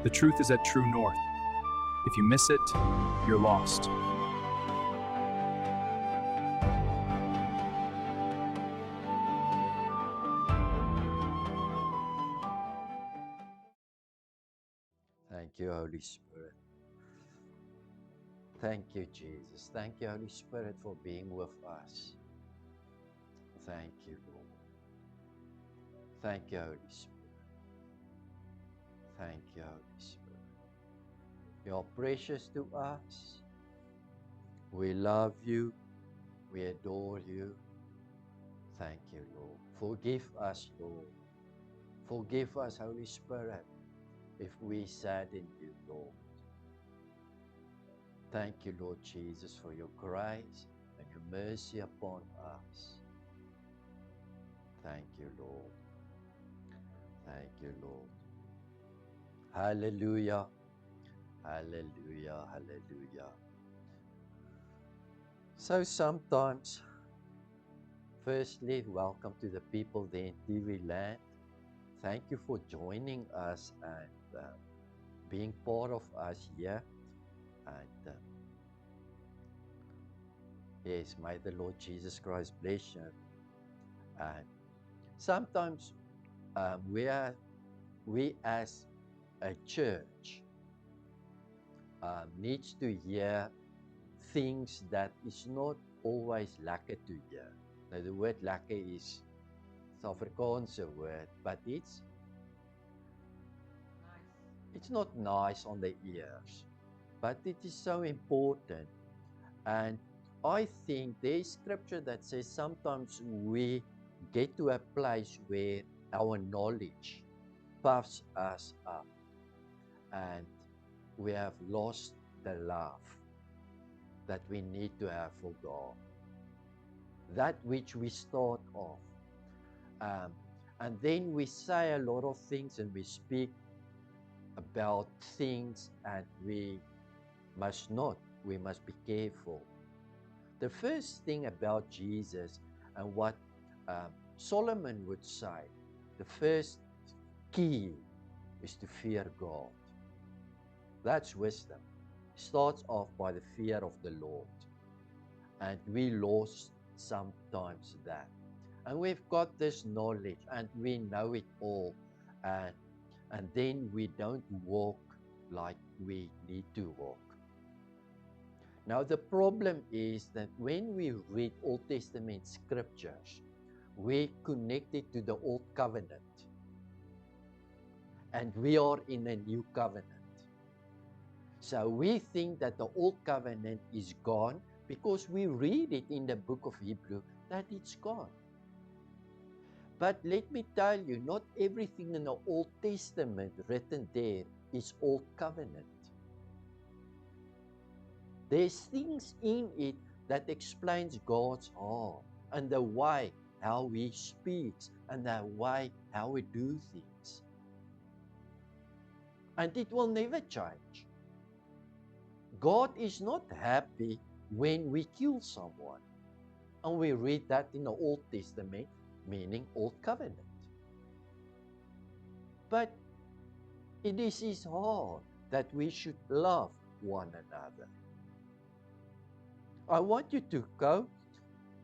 The truth is at True North. If you miss it, you're lost. Thank you, Holy Spirit. Thank you, Jesus. Thank you, Holy Spirit, for being with us. Thank you, Lord. Thank you, Holy Spirit. Thank you, Holy Spirit. You are precious to us. We love you. We adore you. Thank you, Lord. Forgive us, Lord. Forgive us, Holy Spirit, if we sadden you, Lord. Thank you, Lord Jesus, for your grace and your mercy upon us. Thank you, Lord. Thank you, Lord. Hallelujah. Hallelujah. Hallelujah. So sometimes, firstly, welcome to the people there in TV land. Thank you for joining us and being part of us here. And yes, may the Lord Jesus Christ bless you. And sometimes we as a church needs to hear things that is not always lekker to hear. Now the word lekker is Afrikaanse word, but it's not nice on the ears, but it is so important. And I think there's scripture that says sometimes we get to a place where our knowledge puffs us up and we have lost the love that we need to have for God, that which we start off. And then we say a lot of things and we speak about things, and we must not. We must be careful. The first thing about Jesus and what Solomon would say, the first key is to fear God. That's wisdom. Starts off by the fear of the Lord. And we lost sometimes that. And we've got this knowledge and we know it all. And then we don't walk like we need to walk. Now the problem is that when we read Old Testament scriptures, we connect it to the Old Covenant. And we are in a new covenant. So we think that the Old Covenant is gone because we read it in the book of Hebrew that it's gone. But let me tell you, not everything in the Old Testament written there is Old Covenant. There's things in it that explains God's heart and the way how He speaks and the way how we do things. And it will never change. God is not happy when we kill someone. And we read that in the Old Testament, meaning Old Covenant. But it is His heart that we should love one another. I want you to go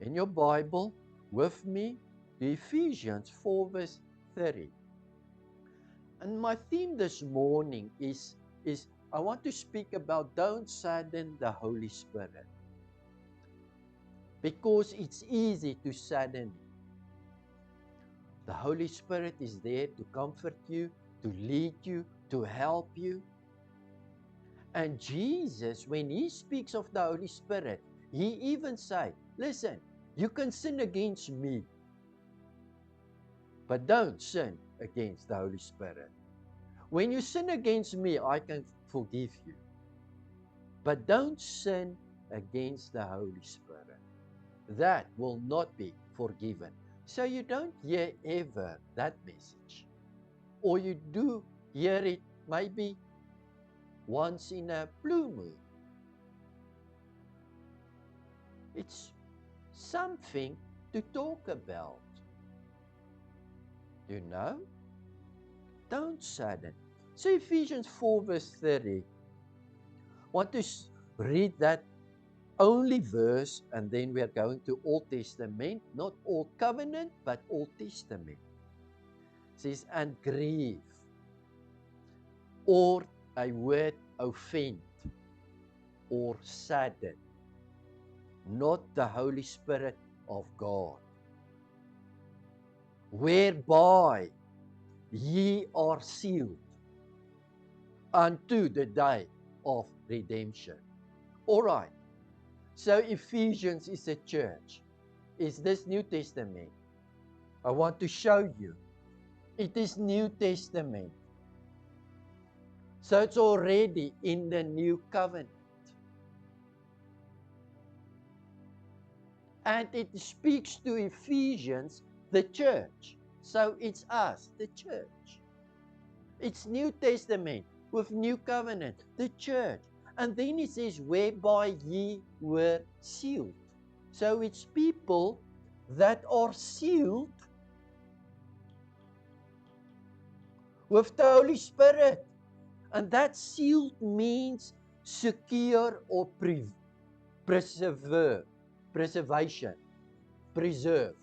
in your Bible with me to Ephesians 4 verse 30. And my theme this morning is I want to speak about don't sadden the Holy Spirit. Because it's easy to sadden Him. The Holy Spirit is there to comfort you, to lead you, to help you. And Jesus, when He speaks of the Holy Spirit, He even said, listen, you can sin against me, but don't sin against the Holy Spirit. When you sin against me, I can forgive you. But don't sin against the Holy Spirit. That will not be forgiven. So you don't hear ever that message. Or you do hear it maybe once in a blue moon. It's something to talk about. You know? Don't sadden. So Ephesians 4 verse 30. I want to read that only verse, and then we are going to Old Testament, not Old Covenant, but Old Testament. It says, and grieve, or a word offend, or sadden, not the Holy Spirit of God, whereby ye are sealed unto the day of redemption. All right. So Ephesians is a church. Is this New Testament? I want to show you. It is New Testament. So it's already in the New Covenant. And it speaks to Ephesians, the church. So it's us, the church. It's New Testament with New Covenant, the church. And then it says, whereby ye were sealed. So it's people that are sealed with the Holy Spirit. And that sealed means secure or preservation, preserved.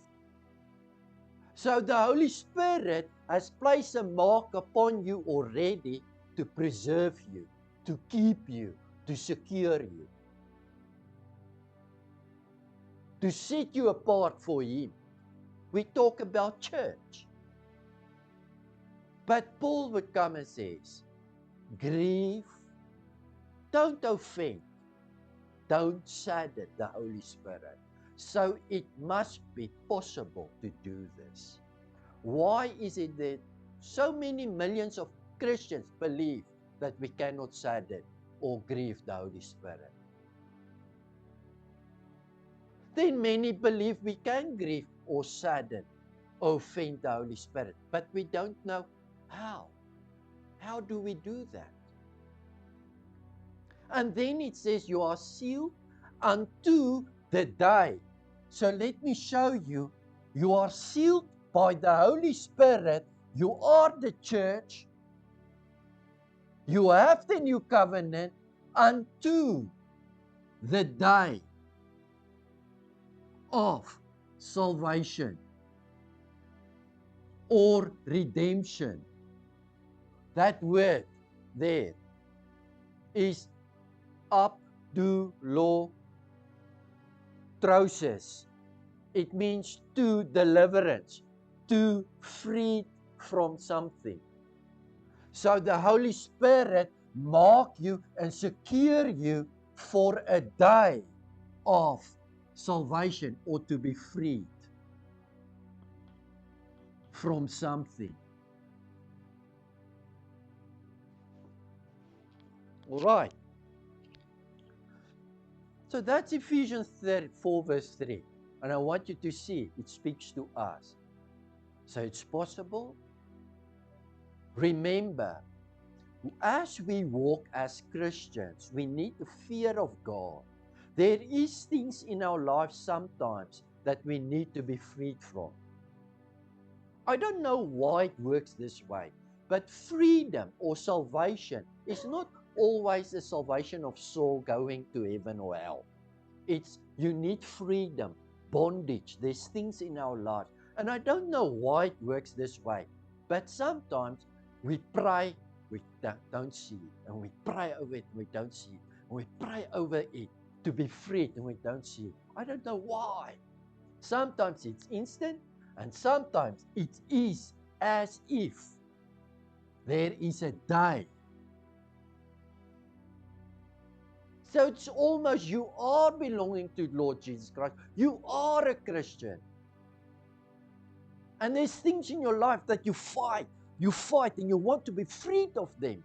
So the Holy Spirit has placed a mark upon you already to preserve you, to keep you, to secure you, to set you apart for Him. We talk about church. But Paul would come and says, grieve, don't offend, don't sadden the Holy Spirit. So it must be possible to do this. Why is it that so many millions of Christians believe that we cannot sadden or grieve the Holy Spirit? Then many believe we can grieve or sadden or offend the Holy Spirit, but we don't know how. How do we do that? And then it says you are sealed unto the day. So let me show you, you are sealed by the Holy Spirit. You are the church. You have the new covenant unto the day of salvation or redemption. That word there is abdulotrosis. It means to deliverance, to free from something. So the Holy Spirit mark you and secure you for a day of salvation or to be freed from something. All right. So that's Ephesians 4 verse 3. And I want you to see it speaks to us. So it's possible. Remember, as we walk as Christians, we need the fear of God. There is things in our lives sometimes that we need to be freed from. I don't know why it works this way, but freedom or salvation is not always the salvation of soul going to heaven or hell. It's you need freedom, bondage. There's things in our lives. And I don't know why it works this way, but sometimes we pray, we don't see it. And we pray over it, we don't see it. And we pray over it to be freed, and we don't see it. I don't know why. Sometimes it's instant, and sometimes it is as if there is a day. So it's almost you are belonging to Lord Jesus Christ. You are a Christian. And there's things in your life that you fight and you want to be freed of them.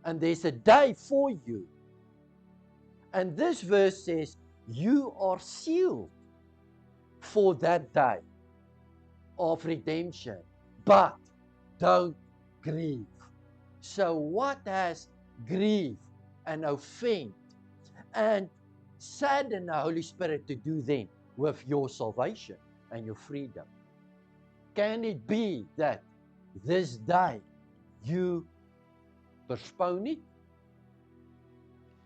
And there's a day for you. And this verse says, you are sealed for that day of redemption. But don't grieve. So what has grief and offend and sadden the Holy Spirit to do then with your salvation and your freedom? Can it be that this day you Postpone it.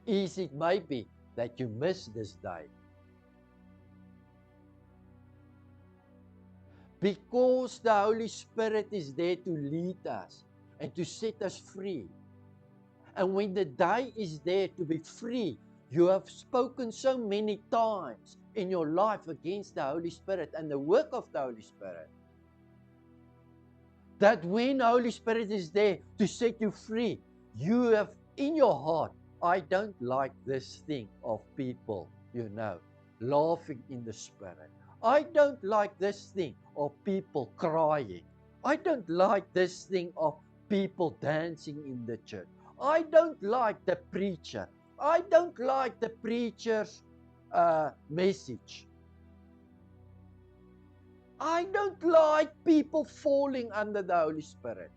Is it maybe that you miss this day? Because the Holy Spirit is there to lead us and to set us free. And when the day is there to be free, you have spoken so many times in your life against the Holy Spirit and the work of the Holy Spirit, that when the Holy Spirit is there to set you free, you have in your heart, I don't like this thing of people, laughing in the Spirit. I don't like this thing of people crying. I don't like this thing of people dancing in the church. I don't like the preacher. I don't like the preacher's message. I don't like people falling under the Holy Spirit.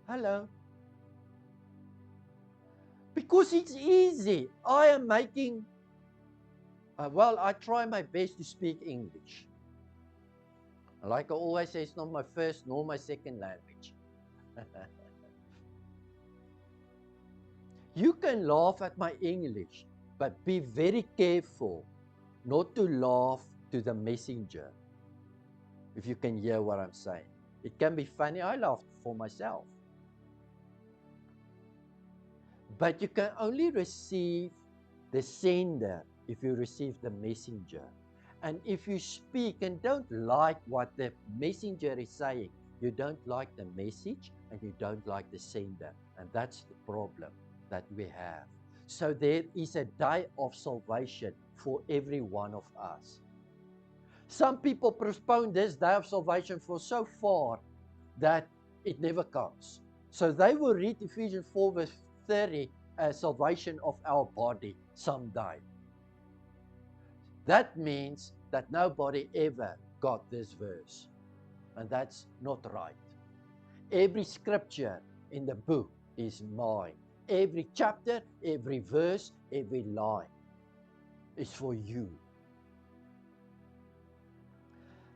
Hello? Because it's easy. I am making, I try my best to speak English. Like I always say, it's not my first nor my second language. You can laugh at my English, but be very careful not to laugh to the messenger. If you can hear what I'm saying. It can be funny. I laughed for myself. But you can only receive the sender if you receive the messenger. And if you speak and don't like what the messenger is saying, you don't like the message and you don't like the sender. And that's the problem that we have. So there is a day of salvation for every one of us. Some people postpone this day of salvation for so far that it never comes. So they will read Ephesians 4 verse 30 as salvation of our body someday. That means that nobody ever got this verse. And that's not right. Every scripture in the book is mine. Every chapter, every verse, every line is for you.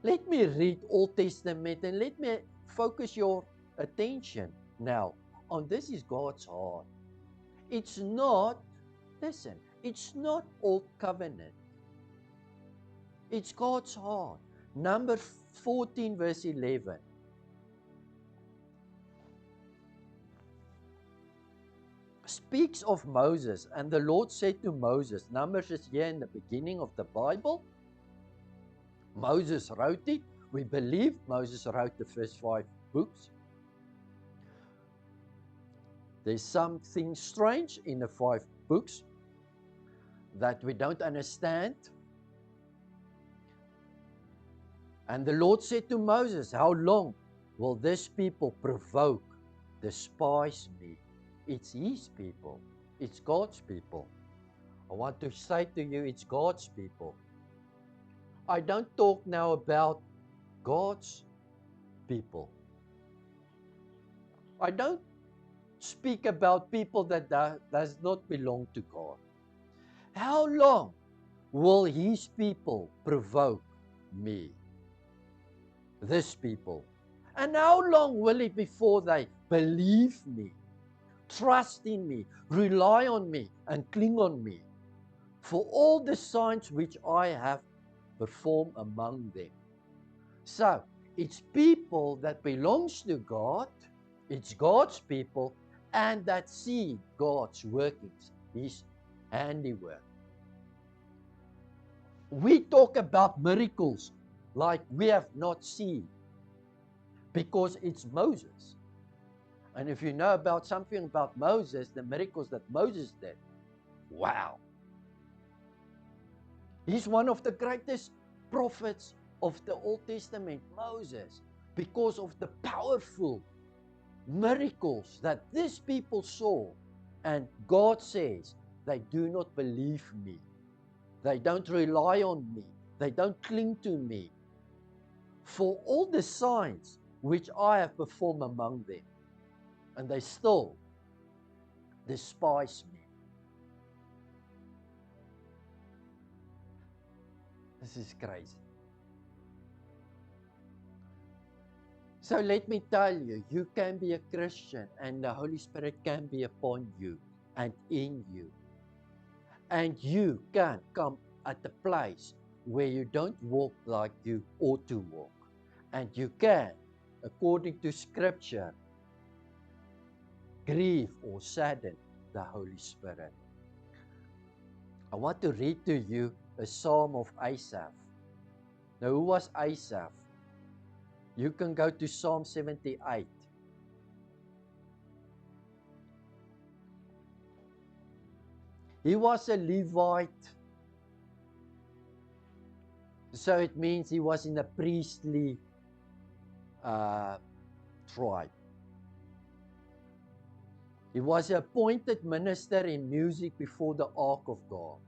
Let me read Old Testament and let me focus your attention now on this is God's heart. It's not, listen, it's not Old Covenant. It's God's heart. Number 14 verse 11. Speaks of Moses, and the Lord said to Moses, Numbers is here in the beginning of the Bible. Moses wrote it. We believe Moses wrote the first 5 books. There's something strange in the 5 books that we don't understand. And the Lord said to Moses, how long will this people provoke, despise me? It's his people. It's God's people. I want to say to you, it's God's people. I don't talk now about God's people. I don't speak about people that does not belong to God. How long will his people provoke me? This people. And how long will it before they believe me, trust in me, rely on me, and cling on me for all the signs which I have performed among them? So, it's people that belongs to God, it's God's people, and that see God's workings, his handiwork. We talk about miracles like we have not seen because it's Moses. And if you know about something about Moses, the miracles that Moses did, wow. He's one of the greatest prophets of the Old Testament, Moses, because of the powerful miracles that these people saw. And God says, they do not believe me. They don't rely on me. They don't cling to me for all the signs which I have performed among them. And they still despise me. This is crazy. So let me tell you, you can be a Christian and the Holy Spirit can be upon you and in you. And you can come at a place where you don't walk like you ought to walk. And you can, according to Scripture, grieve or sadden the Holy Spirit. I want to read to you a psalm of Asaph. Now, who was Asaph? You can go to Psalm 78. He was a Levite. So it means he was in a priestly tribe. He was an appointed minister in music before the ark of God.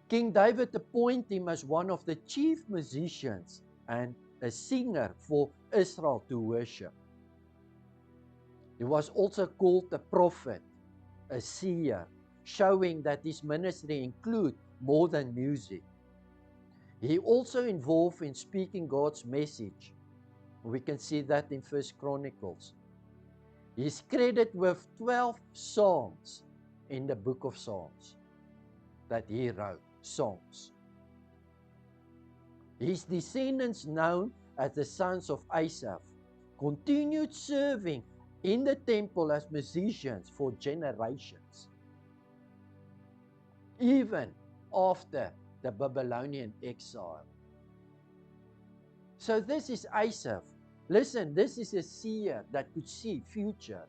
King David appointed him as one of the chief musicians and a singer for Israel to worship. He was also called a prophet, a seer, showing that his ministry includes more than music. He also involved in speaking God's message. We can see that in 1 Chronicles. He is credited with 12 psalms in the book of Psalms that he wrote, songs. His descendants, known as the sons of Asaph, continued serving in the temple as musicians for generations, even after the Babylonian exile. So this is Asaph. Listen, this is a seer that could see future.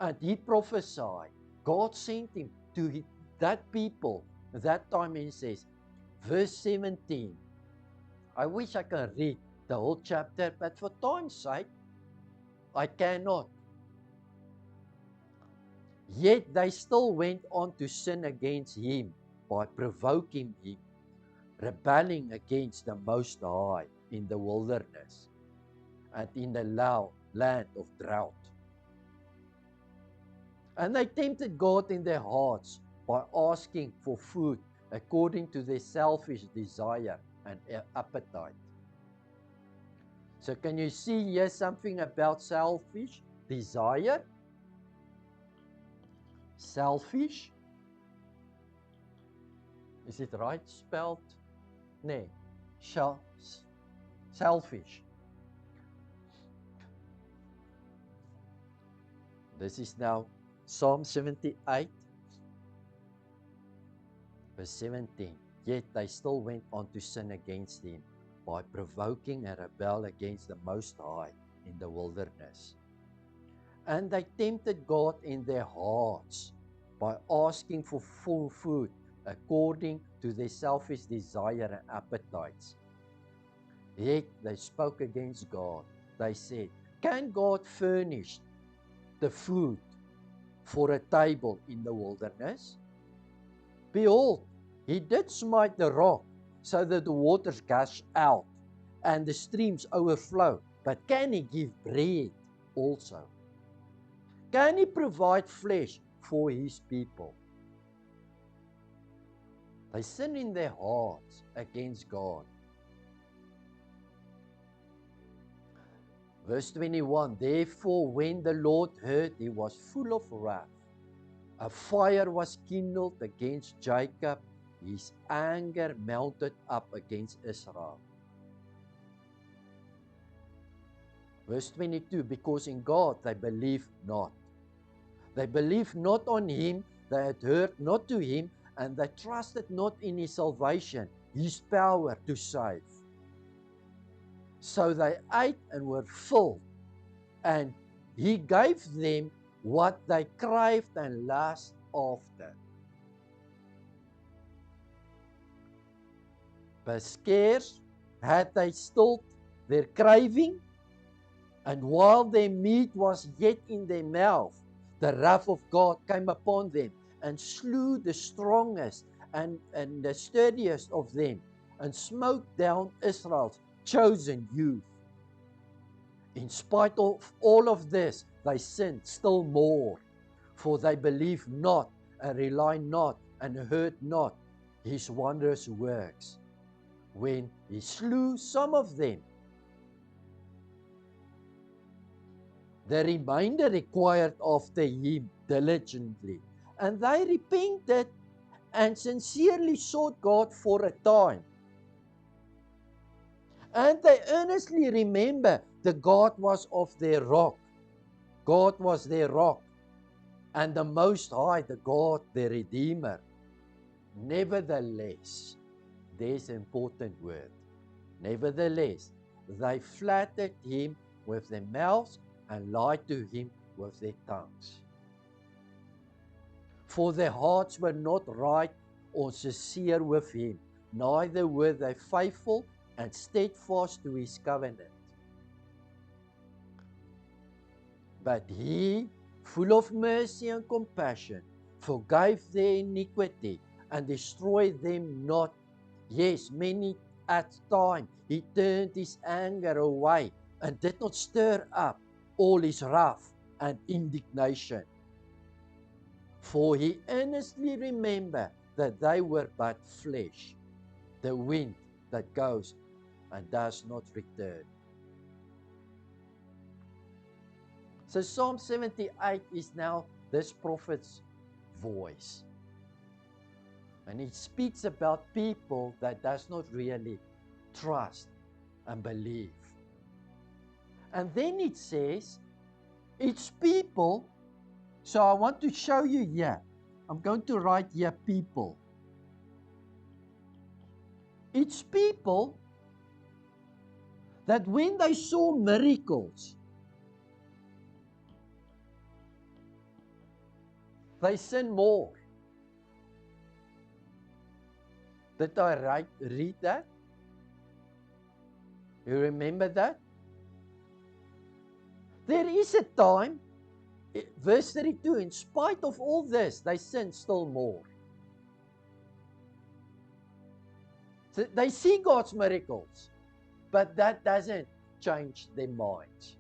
And he prophesied. God sent him to that people. At that time he says, verse 17. I wish I could read the whole chapter, but for time's sake, I cannot. Yet they still went on to sin against him by provoking him, rebelling against the Most High in the wilderness and in the land of drought. And they tempted God in their hearts by asking for food according to their selfish desire and appetite. So can you see here something about selfish desire? Selfish? Is it right spelled? Nee. Selfish. This is now Psalm 78, verse 17. Yet they still went on to sin against him by provoking and rebel against the Most High in the wilderness. And they tempted God in their hearts by asking for full food according to their selfish desire and appetites. Yet they spoke against God. They said, can God furnish the food for a table in the wilderness? Behold, he did smite the rock so that the waters gush out and the streams overflow. But can he give bread also? Can he provide flesh for his people? They sin in their hearts against God. Verse 21, therefore when the Lord heard, he was full of wrath. A fire was kindled against Jacob. His anger mounted up against Israel. Verse 22, because in God they believed not. They believed not on him, they had heard not to him, and they trusted not in his salvation, his power to save. So they ate and were filled, and he gave them what they craved and lust after. But scarce had they stilled their craving, and while their meat was yet in their mouth, the wrath of God came upon them and slew the strongest and the sturdiest of them, and smote down Israel's chosen youth. In spite of all of this, they sinned still more, for they believed not and relied not and heard not his wondrous works. When he slew some of them, the remainder required after him diligently. And they repented and sincerely sought God for a time. And they earnestly remember that God was of their rock. God was their rock. And the Most High, the God, the Redeemer. Nevertheless, there's an important word. Nevertheless, they flattered him with their mouths and lied to him with their tongues. For their hearts were not right or sincere with him, neither were they faithful and steadfast to his covenant. But he, full of mercy and compassion, forgave their iniquity and destroyed them not. Yes, many at time he turned his anger away and did not stir up all his wrath and indignation. For he earnestly remembered that they were but flesh, the wind that goes and does not return. So Psalm 78 is now this prophet's voice. And it speaks about people that does not really trust and believe. And then it says, it's people. So I want to show you here. I'm going to write here people. It's people that when they saw miracles, they sin more. Did I read that? You remember that? There is a time, verse 32, in spite of all this, they sin still more. So they see God's miracles, but that doesn't change their minds.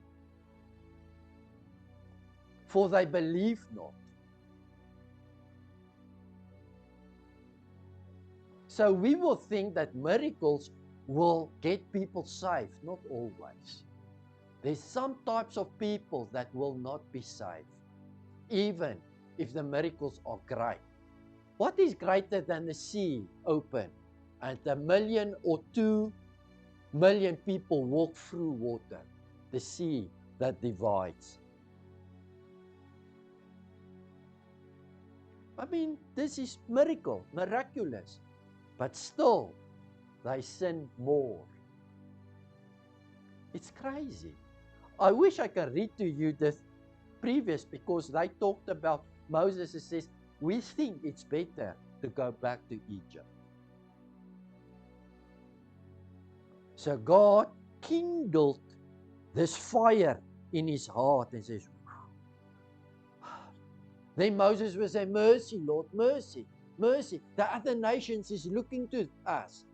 For they believe not. So we will think that miracles will get people saved. Not always. There's some types of people that will not be saved, even if the miracles are great. What is greater than the sea open and 1 million or 2 million people walk through water? The sea that divides. I mean, this is miraculous. But still, they sin more. It's crazy. I wish I could read to you the previous, because they talked about Moses and says, we think it's better to go back to Egypt. So God kindled this fire in his heart and says, then Moses will say, mercy, Lord, mercy. Mercy. The other nations is looking to us.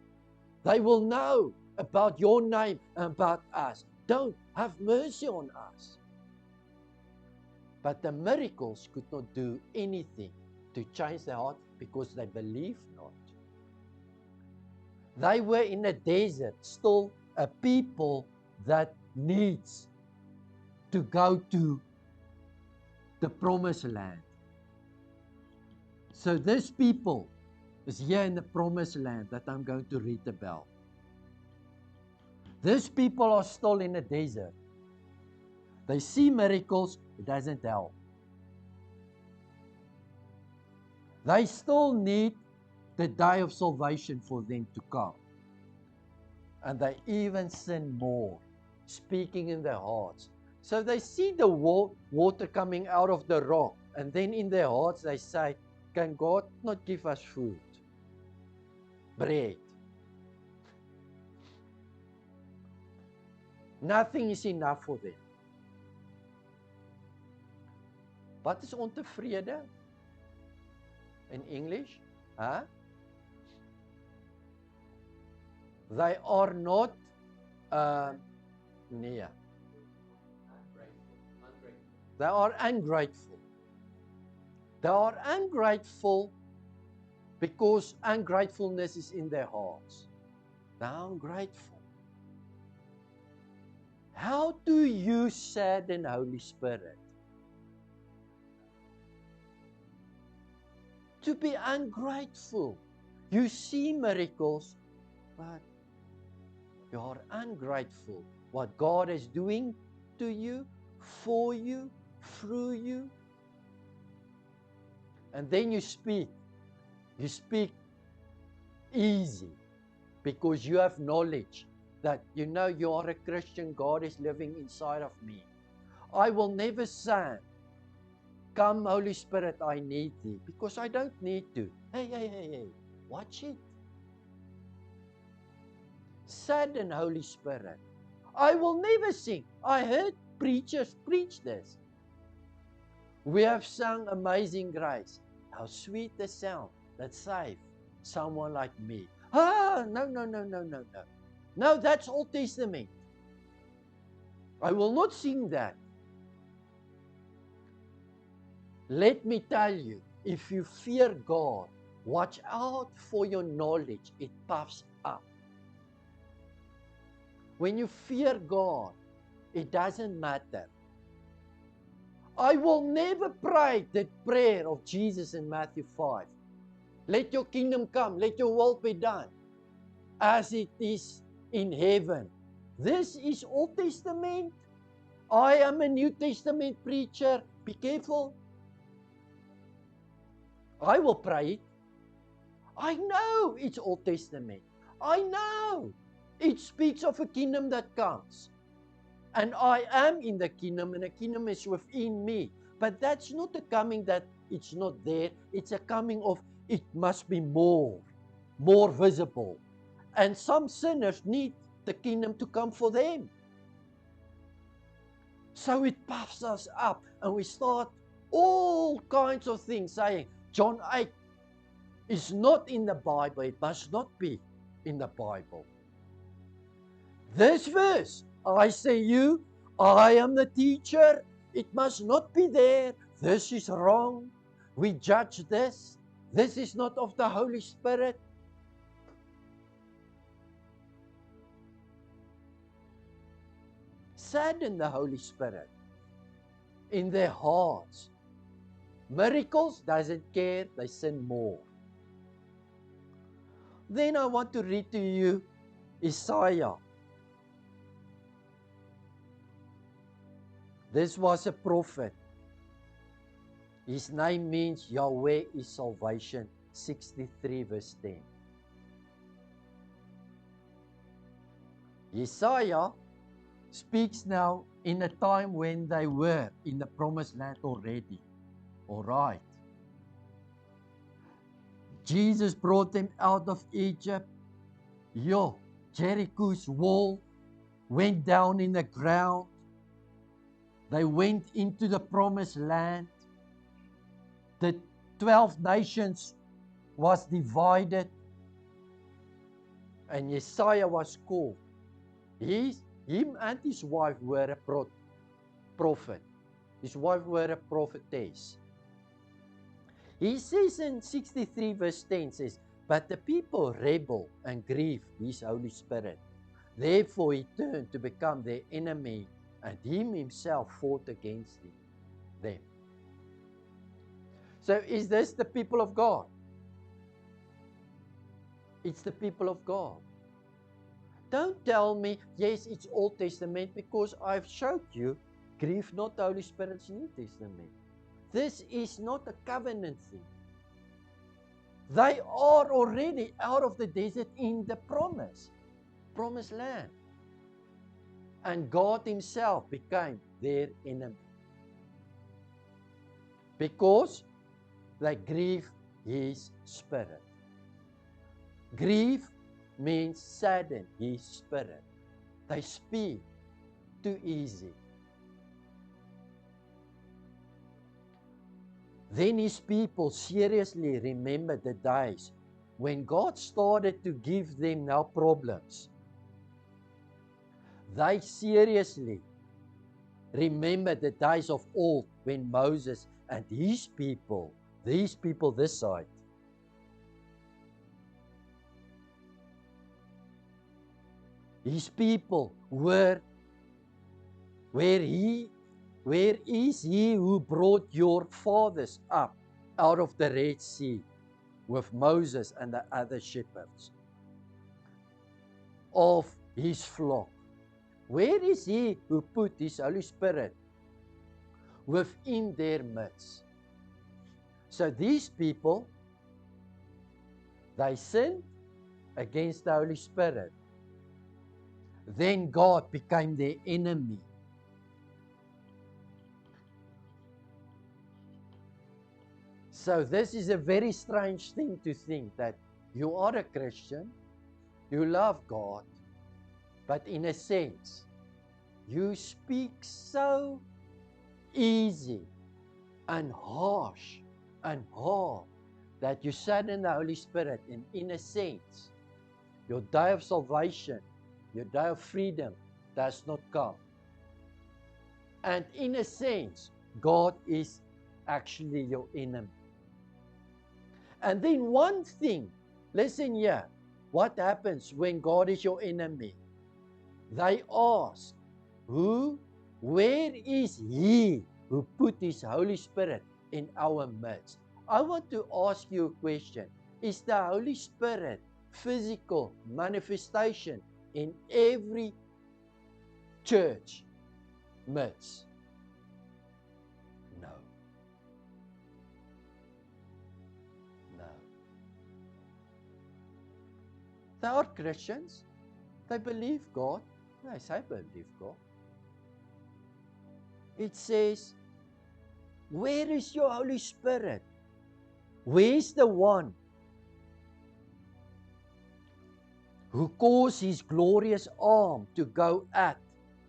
They will know about your name and about us. Don't have mercy on us. But the miracles could not do anything to change their heart because they believed not. They were in a desert, still a people that needs to go to the promised land. So this people is here in the promised land that I'm going to read about. These people are still in the desert. They see miracles, it doesn't help. They still need the day of salvation for them to come. And they even sin more, speaking in their hearts. So they see the water coming out of the rock, and then in their hearts they say, can God not give us food? Bread. Nothing is enough for them. Wat is ontevrede in English? Huh? They are not nee. They are ungrateful. They are ungrateful because ungratefulness is in their hearts. They are ungrateful. How do you sadden Holy Spirit? To be ungrateful. You see miracles, but you are ungrateful. What God is doing to you, for you, through you. And then you speak. You speak easy because you have knowledge that you are a Christian, God is living inside of me. I will never say, come Holy Spirit, I need thee, because I don't need to. Hey, watch it. Sadden Holy Spirit. I will never sing. I heard preachers preach this. We have sung Amazing Grace. How sweet the sound that saved someone like me. No. No, that's Old Testament. I will not sing that. Let me tell you, if you fear God, watch out for your knowledge. It puffs up. When you fear God, it doesn't matter. I will never pray that prayer of Jesus in Matthew 5. Let your kingdom come, let your will be done, as it is in heaven. This is Old Testament. I am a New Testament preacher. Be careful. I will pray it. I know it's Old Testament. I know it speaks of a kingdom that comes. And I am in the kingdom, and the kingdom is within me. But that's not a coming that it's not there. It's a coming of it must be more visible. And some sinners need the kingdom to come for them. So it puffs us up, and we start all kinds of things saying, John 8 is not in the Bible. It must not be in the Bible. This verse, I say you, I am the teacher. It must not be there. This is wrong. We judge this. This is not of the Holy Spirit. Sadden the Holy Spirit in their hearts. Miracles doesn't care, they sin more. Then I want to read to you Isaiah. This was a prophet. His name means Yahweh is salvation. 63 verse 10. Isaiah speaks now in a time when they were in the promised land already. All right. Jesus brought them out of Egypt. Jericho's wall went down in the ground. They went into the promised land. The 12 nations was divided. And Isaiah was called. Him and his wife were a prophet. His wife were a prophetess. He says in 63 verse 10 says, but the people rebel and grieve his Holy Spirit. Therefore he turned to become their enemy, and him himself fought against them. So is this the people of God? It's the people of God. Don't tell me, yes, it's Old Testament, because I've showed you, grieve not the Holy Spirit's New Testament. This is not a covenant thing. They are already out of the desert in the promised land. And God himself became their enemy. Because they grieve his Spirit. Grieve means sadden his Spirit. They speak too easy. Then his people seriously remembered the days when God started to give them now problems. They seriously remembered the days of old when Moses and his people, these people this side, his people were Where is he who brought your fathers up out of the Red Sea with Moses and the other shepherds of his flock? Where is he who put his Holy Spirit within their midst? So these people, they sinned against the Holy Spirit. Then God became their enemy. So this is a very strange thing to think, that you are a Christian, you love God, but in a sense, you speak so easy and harsh and hard that you sadden the Holy Spirit, and in a sense, your day of salvation, your day of freedom does not come. And in a sense, God is actually your enemy. And then one thing, listen here, what happens when God is your enemy? They ask, where is he who put his Holy Spirit in our midst? I want to ask you a question. Is the Holy Spirit physical manifestation in every church midst? No. No. They are Christians. They believe God. They say believe God. It says, where is your Holy Spirit? Where is the one who caused his glorious arm to go at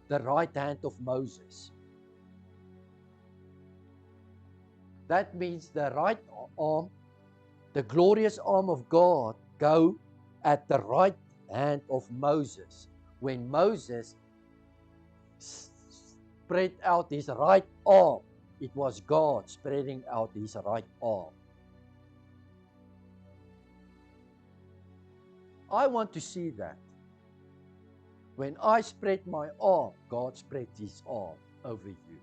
the right hand of Moses? That means the right arm, the glorious arm of God, go at the right hand of Moses. When Moses spread out his right arm, it was God spreading out his right arm. I want to see that. When I spread my arm, God spread his arm over you.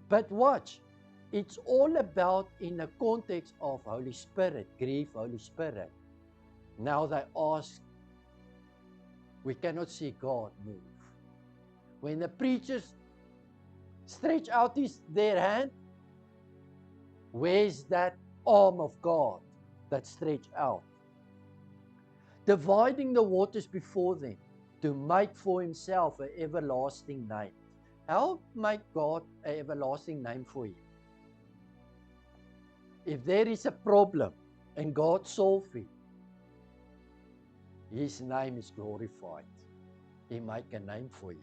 But watch, it's all about in the context of Holy Spirit, grieve Holy Spirit. Now they ask, we cannot see God move. When the preachers stretch out their hand, where's that arm of God that stretched out? Dividing the waters before them to make for himself an everlasting name. How make God an everlasting name for you? If there is a problem and God solves it, his name is glorified. He make a name for you.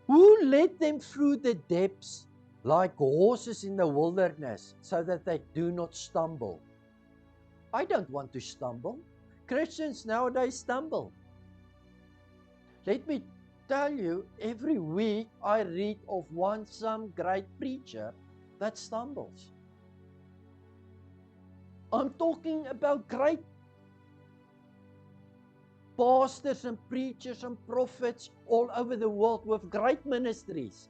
Who led them through the depths like horses in the wilderness so that they do not stumble? I don't want to stumble. Christians nowadays stumble. Let me tell you, every week I read of some great preacher that stumbles. I'm talking about great pastors and preachers and prophets all over the world with great ministries.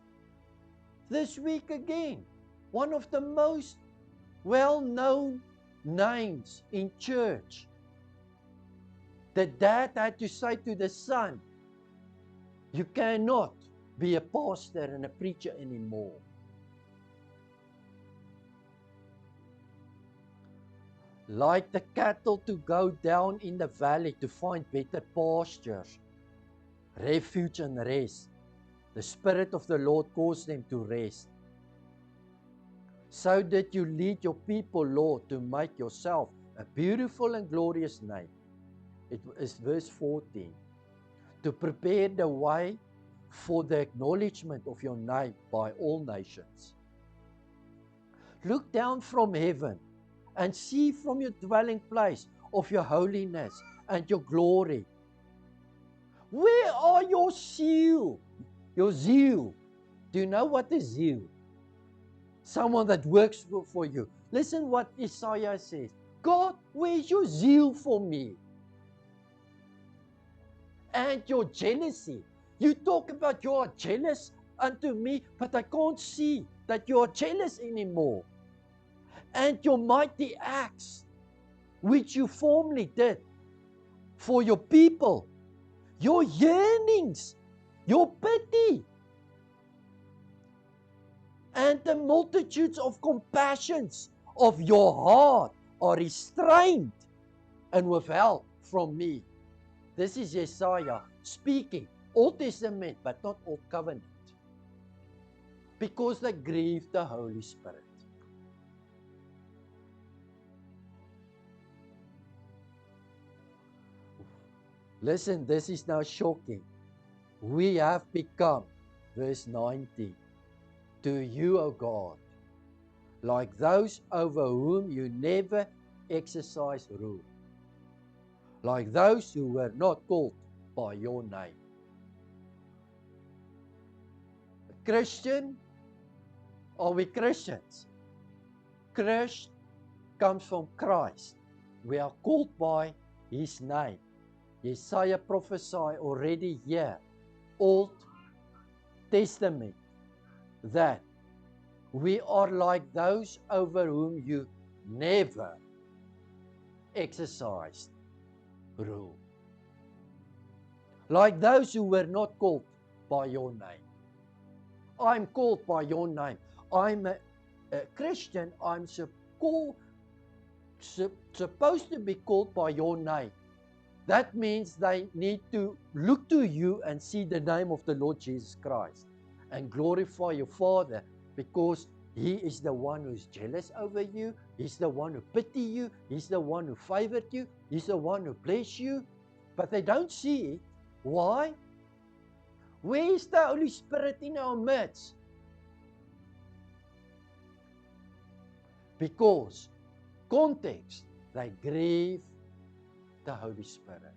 This week again, one of the most well-known names in church. The dad had to say to the son, you cannot be a pastor and a preacher anymore. Like the cattle to go down in the valley to find better pastures, refuge and rest. The Spirit of the Lord caused them to rest. So did you lead your people, Lord, to make yourself a beautiful and glorious name. It is verse 14. To prepare the way for the acknowledgement of your name by all nations. Look down from heaven and see from your dwelling place of your holiness and your glory. Where are your zeal? Your zeal. Do you know what is zeal? Someone that works for you. Listen what Isaiah says. God, where's your zeal for me? And your jealousy. You talk about you are jealous unto me, but I can't see that you are jealous anymore. And your mighty acts, which you formerly did for your people, your yearnings, your pity, and the multitudes of compassions of your heart are restrained and withheld from me. This is Isaiah speaking, Old Testament, but not Old Covenant, because they grieved the Holy Spirit. Listen, this is now shocking. We have become, verse 19, to you, O God, like those over whom you never exercised rule, like those who were not called by your name. Christian, are we Christians? Christ comes from Christ. We are called by His name. Isaiah prophesied already here, Old Testament, that we are like those over whom you never exercised rule. Like those who were not called by your name. I'm called by your name. I'm a Christian. I'm supposed to be called by your name. That means they need to look to you and see the name of the Lord Jesus Christ and glorify your Father, because He is the one who's jealous over you. He's the one who pity you. He's the one who favored you. He's the one who bless you. But they don't see it. Why? Where is the Holy Spirit in our midst? Because context, they grieve the Holy Spirit.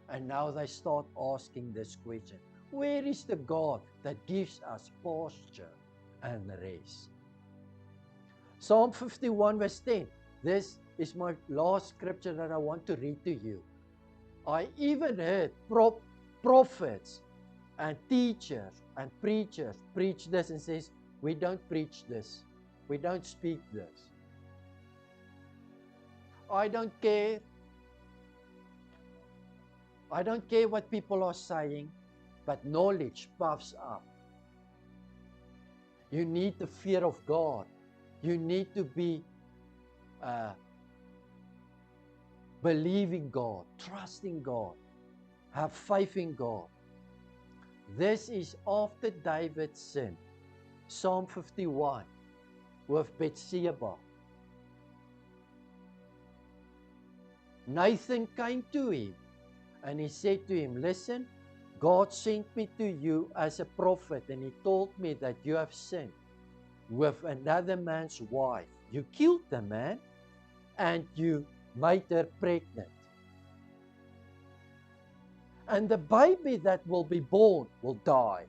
And now they start asking this question: where is the God that gives us pasture and rest? Psalm 51 verse 10. This is my last scripture that I want to read to you. I even heard prophets and teachers and preachers preach this and says, we don't preach this. We don't speak this. I don't care. I don't care what people are saying, but knowledge puffs up. You need the fear of God. You need to be believing God, trusting God, have faith in God. This is after David sinned. Psalm 51 with Bathsheba. Nathan came to him and he said to him, listen, God sent me to you as a prophet, and He told me that you have sinned with another man's wife. You killed the man and you made her pregnant. And the baby that will be born will die.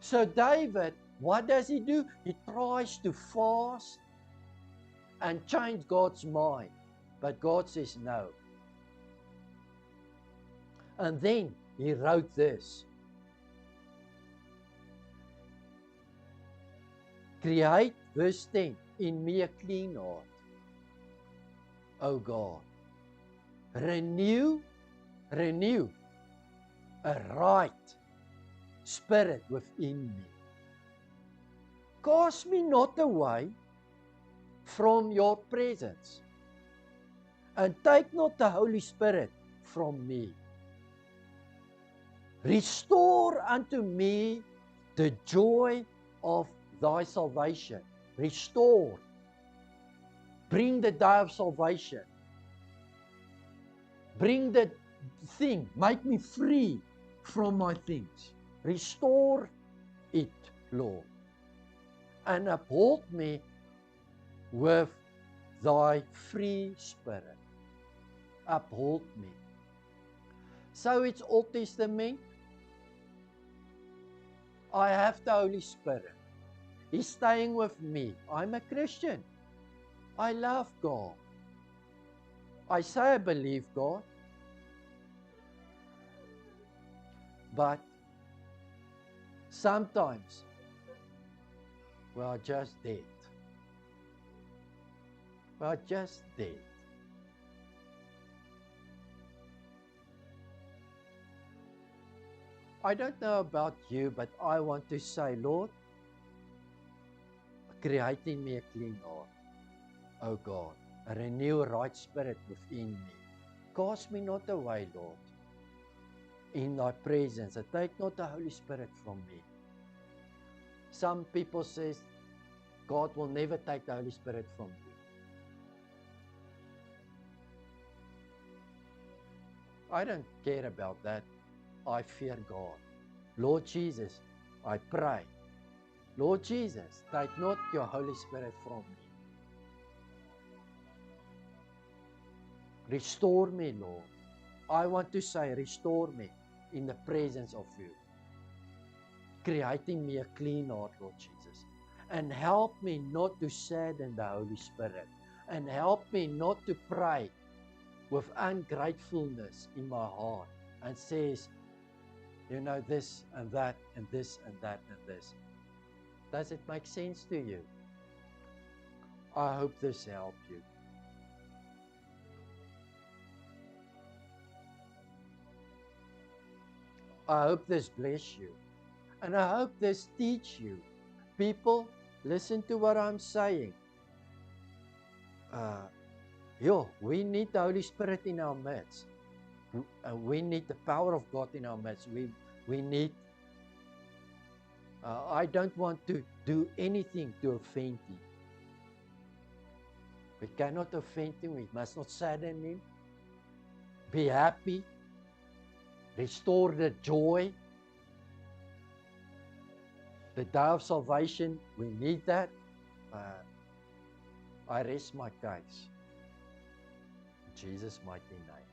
So David, what does he do? He tries to fast and change God's mind. But God says no. And then he wrote this: create, verse 10, in me a clean heart, O God. Renew a right spirit within me. Cast me not away from your presence, and take not the Holy Spirit from me. Restore unto me the joy of thy salvation. Restore. Bring the day of salvation. Bring the thing. Make me free from my things. Restore it, Lord. And uphold me with thy free spirit. Uphold me. So it's Old Testament. I have the Holy Spirit. He's staying with me. I'm a Christian. I love God. I say I believe God. But sometimes we are just dead. We are just dead. I don't know about you, but I want to say, Lord, create in me a clean heart, O God, and renew a right spirit within me. Cast me not away, Lord, in thy presence, and take not the Holy Spirit from me. Some people say God will never take the Holy Spirit from you. I don't care about that. I fear God. Lord Jesus, I pray. Lord Jesus, take not your Holy Spirit from me. Restore me, Lord. I want to say, restore me in the presence of you. Creating me a clean heart, Lord Jesus. And help me not to sadden the Holy Spirit. And help me not to pray with ungratefulness in my heart and says, you know, this and that and this and that and this. Does it make sense to you? I hope this helped you. I hope this bless you. And I hope this teach you. People, listen to what I'm saying. We need the Holy Spirit in our midst. We need the power of God in our midst. We need. I don't want to do anything to offend him. We cannot offend him. We must not sadden him. Be happy. Restore the joy. The day of salvation, we need that. I rest my case. In Jesus' mighty name.